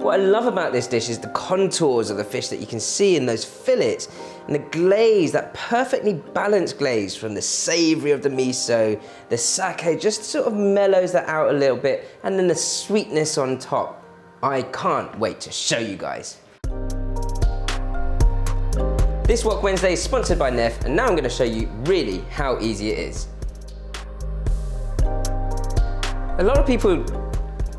What I love about this dish is the contours of the fish that you can see in those fillets, and the glaze, that perfectly balanced glaze from the savory of the miso, the sake just sort of mellows that out a little bit, and then the sweetness on top. I can't wait to show you guys. This Wok Wednesday is sponsored by Neff, and now I'm going to show you really how easy it is. A lot of people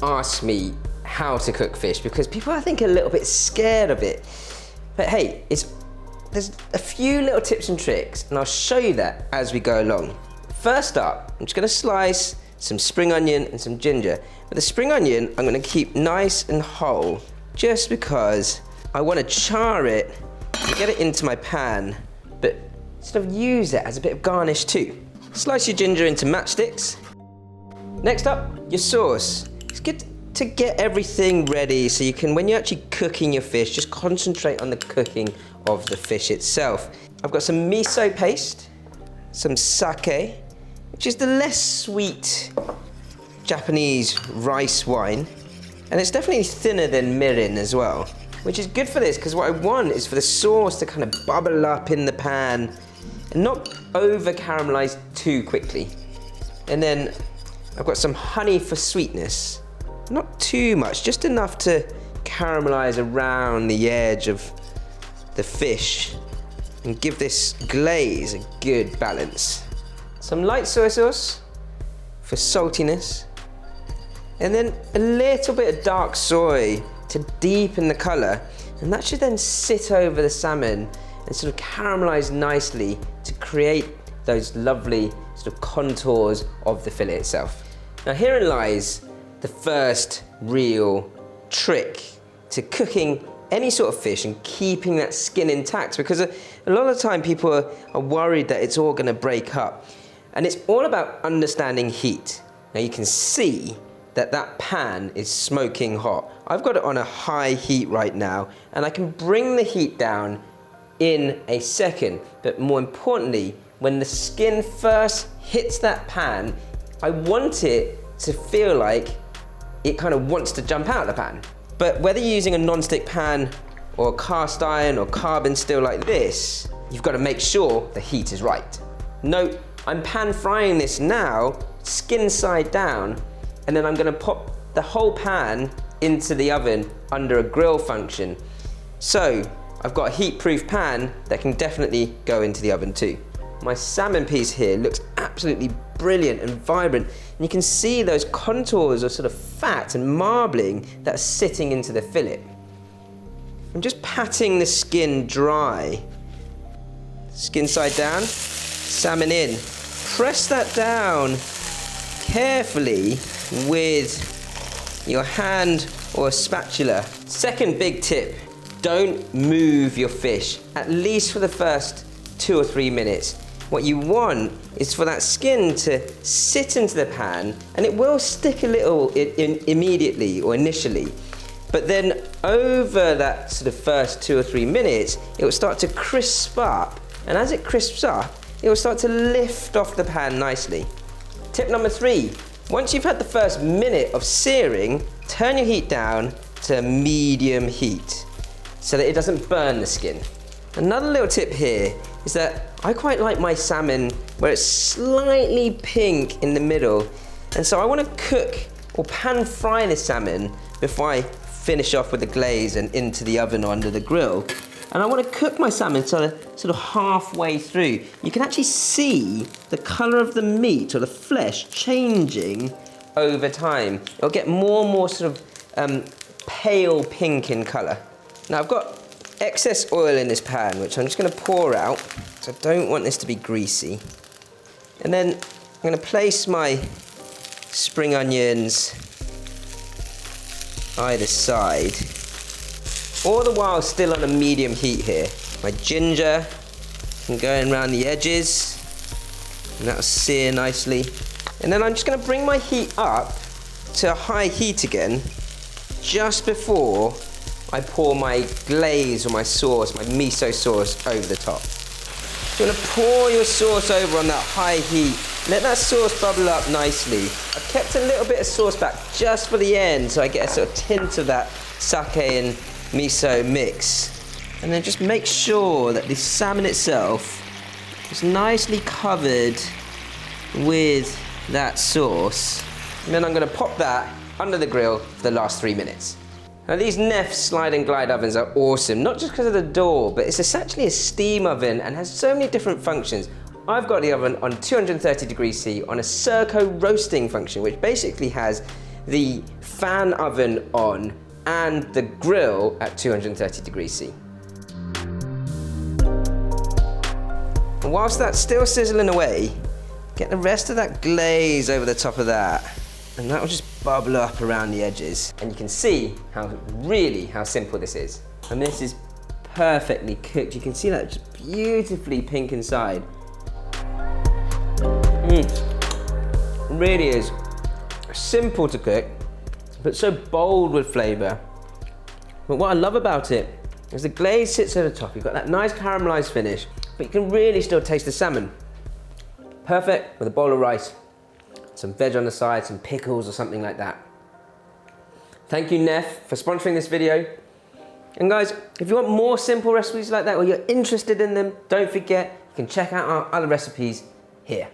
ask me how to cook fish because people, I think, are a little bit scared of it. But hey, there's a few little tips and tricks, and I'll show you that as we go along. First up, I'm just going to slice some spring onion and some ginger. But the spring onion, I'm going to keep nice and whole, just because I want to char it and get it into my pan, but sort of use it as a bit of garnish too. Slice your ginger into matchsticks. Next up, your sauce. It's good to get everything ready so you can, when you're actually cooking your fish, just concentrate on the cooking of the fish itself. I've got some miso paste, some sake, which is the less sweet Japanese rice wine, and it's definitely thinner than mirin as well, which is good for this because what I want is for the sauce to kind of bubble up in the pan and not over caramelize too quickly. And then I've got some honey for sweetness. Not too much, just enough to caramelize around the edge of the fish and give this glaze a good balance. Some light soy sauce for saltiness, and then a little bit of dark soy to deepen the color, and that should then sit over the salmon and sort of caramelize nicely to create those lovely sort of contours of the fillet itself. Now herein lies the first real trick to cooking any sort of fish and keeping that skin intact, because a lot of the time people are worried that it's all going to break up, and it's all about understanding heat. Now you can see that that pan is smoking hot. I've got it on a high heat right now, and I can bring the heat down in a second, but more importantly, when the skin first hits that pan, I want it to feel like it kind of wants to jump out of the pan. But whether you're using a non-stick pan or cast iron or carbon steel like this, you've got to make sure the heat is right. Note, I'm pan frying this now, skin side down, and then I'm going to pop the whole pan into the oven under a grill function. So I've got a heat-proof pan that can definitely go into the oven too. My salmon piece here looks absolutely brilliant and vibrant, and you can see those contours of sort of fat and marbling that are sitting into the fillet. I'm just patting the skin dry. Skin side down, salmon in. Press that down carefully with your hand or a spatula. Second big tip, don't move your fish, at least for the first 2 or 3 minutes. What you want is for that skin to sit into the pan, and it will stick a little immediately or initially, but then over that sort of first 2 or 3 minutes, it will start to crisp up, and as it crisps up, it will start to lift off the pan nicely. Tip number 3, once you've had the first minute of searing, turn your heat down to medium heat so that it doesn't burn the skin. Another little tip here is that I quite like my salmon where it's slightly pink in the middle, and so I want to cook or pan fry the salmon before I finish off with the glaze and into the oven or under the grill. And I want to cook my salmon sort of halfway through. You can actually see the color of the meat or the flesh changing over time. It'll get more and more sort of pale pink in color. Now I've got excess oil in this pan, which I'm just going to pour out, so I don't want this to be greasy. And then I'm going to place my spring onions either side, all the while still on a medium heat here. My ginger and going around the edges, and that'll sear nicely. And then I'm just going to bring my heat up to a high heat again just before I pour my glaze or my sauce, my miso sauce, over the top. You're going to pour your sauce over on that high heat. Let that sauce bubble up nicely. I've kept a little bit of sauce back just for the end so I get a sort of tint of that sake and miso mix. And then just make sure that the salmon itself is nicely covered with that sauce. And then I'm gonna pop that under the grill for the last 3 minutes. Now these Neff slide and glide ovens are awesome, not just because of the door, but it's essentially a steam oven and has so many different functions. I've got the oven on 230 degrees C on a Serco roasting function, which basically has the fan oven on and the grill at 230 degrees C. And whilst that's still sizzling away, get the rest of that glaze over the top of that, and that will just bubble up around the edges. And you can see how simple this is. And this is perfectly cooked. You can see that just beautifully pink inside. Really is simple to cook, but so bold with flavor. But what I love about it is the glaze sits at the top. You've got that nice caramelized finish, but you can really still taste the salmon. Perfect with a bowl of rice, some veg on the side, some pickles or something like that. Thank you, Neff, for sponsoring this video. And guys, if you want more simple recipes like that, or you're interested in them, don't forget, you can check out our other recipes here.